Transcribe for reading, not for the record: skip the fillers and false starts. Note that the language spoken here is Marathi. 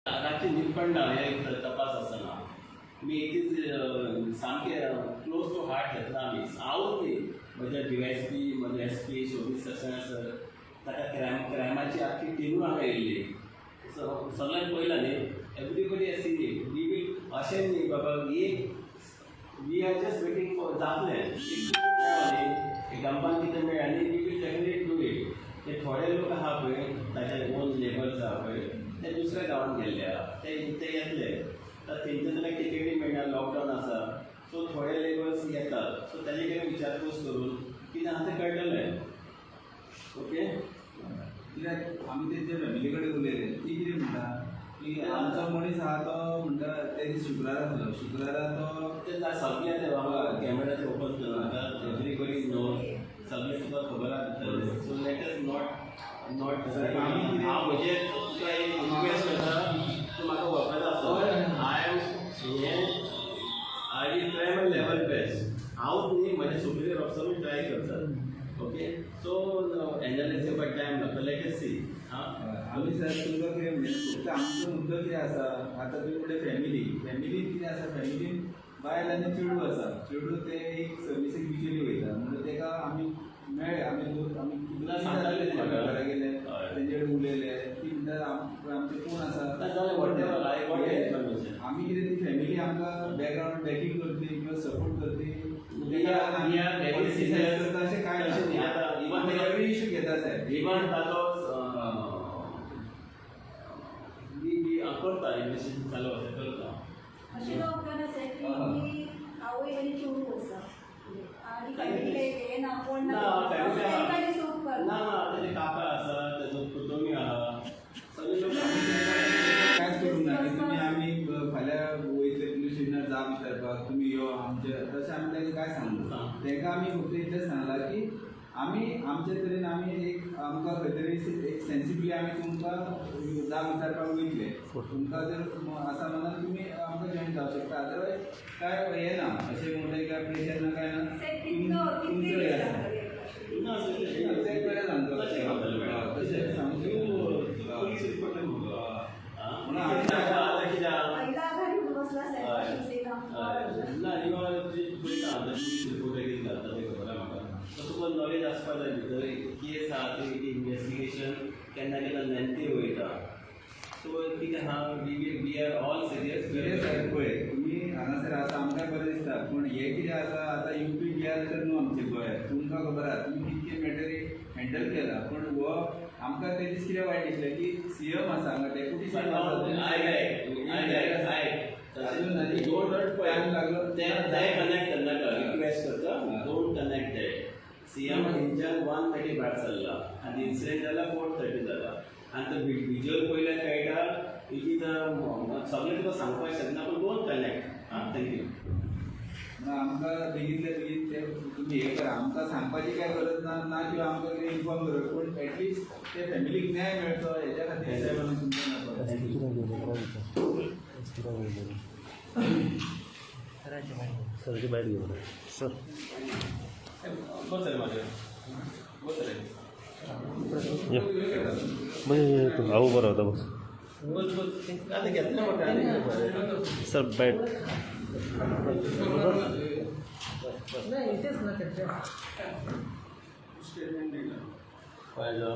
रातची न्हीद पडना हे एक तपास आसतना मी इतकीच सामके क्लोज टू हार्ट घेतला आमी हांवूच न्ही म्हजे DYSP म्हजे SP शोबीस सक्सेना ताका क्रायमाची आख्खी टिमूय हांगा येयल्ली सगळ्यांत पयला न्ही everybody as see we will अशें न्ही बाबा we are just waiting for जातलें एग्जाम्पान कितें मेळ्ळें आनी we will definitely do it ते थोडे लोक आहा पळय ताचे ओन लेबर्स आहा पळय ते दुसऱ्या गांवांत गेल्ले आहा ते येतले तर तेंचे जाल्यार टिकेटी मेळना लॉकडावन आसा सो थोडे लेबर्स येतात सो ताजे कडेन विचारपूस करून कितें आहा तें कळटलें ओके कित्याक आमी तेंचे फॅमिली कडेन उलयले ती कितें म्हणटा की आमचो मनीस आहा तो म्हणटा ते दीस शुक्रारा आसलो शुक्रारा तो ते सगळे ते बाबा कॅमेराचे ओपन करनाका एवरीबडी नो सगळे तुका खबर आहा सो लेट अस नॉट हांव म्हणजे तुका एक रिक्वेस्ट करता तूं म्हाका वळखता आसतो I will try my level best हांव न्ही म्हजे सुपिरियर ऑफिसरूय ट्राय करता okay so analysis but time लागता लेट अस सी आमी सर तुमकां कितें म्हणजे फक्त आमचो मुद्दो कितें आसा आतां तुमी म्हणटा फॅमिलीन कितें आसा फॅमिलीन बायल आनी चेडूं आसा चेडूं ते एक सर्विसीक बिचोली वयता म्हणजे तेका आमी मेळ्ळे आमी घरा गेले तेंचे कडेन उलयले ती म्हणटा आमचे कोण आसा आमी कितें ती फॅमिली आमकां बॅकग्रावंड बॅकींग करतली किंवा सपोर्ट करतली अशें कांय ना इशू घेता साहेब इवन ताचो करता इन्वेस्टिगेशन चालू आसा करता अशी लोकांना की आवय आणि चेडूं आसा आनी फॅमिली हे ना कोण ना ताजे सूट कर ना ताजे काका आसा ताजो पुतोमी आहा सगळे लोक कांयच करूंक ना तुमी आमी फाल्यां वयतले पुलीस स्टेशनार जाप विचारपाक तुमी यो आमचे तशें आमी तांकां काय सांगलो तांकां आमी फक्त इतलेंच सांगलां की आमी आमचे तरेन आमी एक आमकां खंय तरी एक सेन्सिबली आमी तुमकां जाप विचारपाक वयतले तुमकां जर आसा मनान तुमी आमकां जॉयन जावंक शकता अदरवायज काय हें ना अशें म्हणटा काय प्रेशर ना काय ना तुमचो हें आसा तें बरें सांगता तशें सांगू पुलीस रिपोर्ट म्हणून पहिला घरी बसला ना रिपोर्ट घालता तें खबर आहा म्हाका तुका नॉलेज आसपा जाय भितर केस आहा ती इन्वेस्टिगेशन केन्ना केन्ना लेंथी वयता सो कितें आहा वी आर ऑल सिरियस पळय तुमी हांगासर आसा आमकां बरें दिसता पूण हें कितें आसा आतां UP बिहार तर न्हू आमचे गोंयांत तुमकां खबर आहा तुमी कितके मॅटर हँडल केला पूण हो आमकां ते दीस कितें वायट दिसलें की CM आसा हांगा डेप्युटी CM कनेक्ट करनाका रिक्वेस्ट करता डोंट कनेक्ट दॅट CM हिंच्यान 1:30 भायर सरला आनी इन्सिडेंट जाला 4:30 जाला आनी तो विज्युअल पयल्यार कळटा की सगळें तुका सांगपाक शकना पूण डोंट कनेक्ट थँक्यू आमकां बेगींतल्या बेगीन ते तुमी हें करा आमकां सांगपाची काय गरज ना किंवा आमकां कितें इन्फॉर्म करप पूण एटलिस्ट ते फॅमिलीक न्याय मेळचो हेच्या खातीर साहेब आमी सर बाहेर घेऊन सर बस माझ्या बस म्हणजे तू भाऊ बरं होता बस बस बस आता घेतलं मोठं सर बैठ नाही इथेच ना त्याच्या स्टेटमेंट दिलं पाहिजे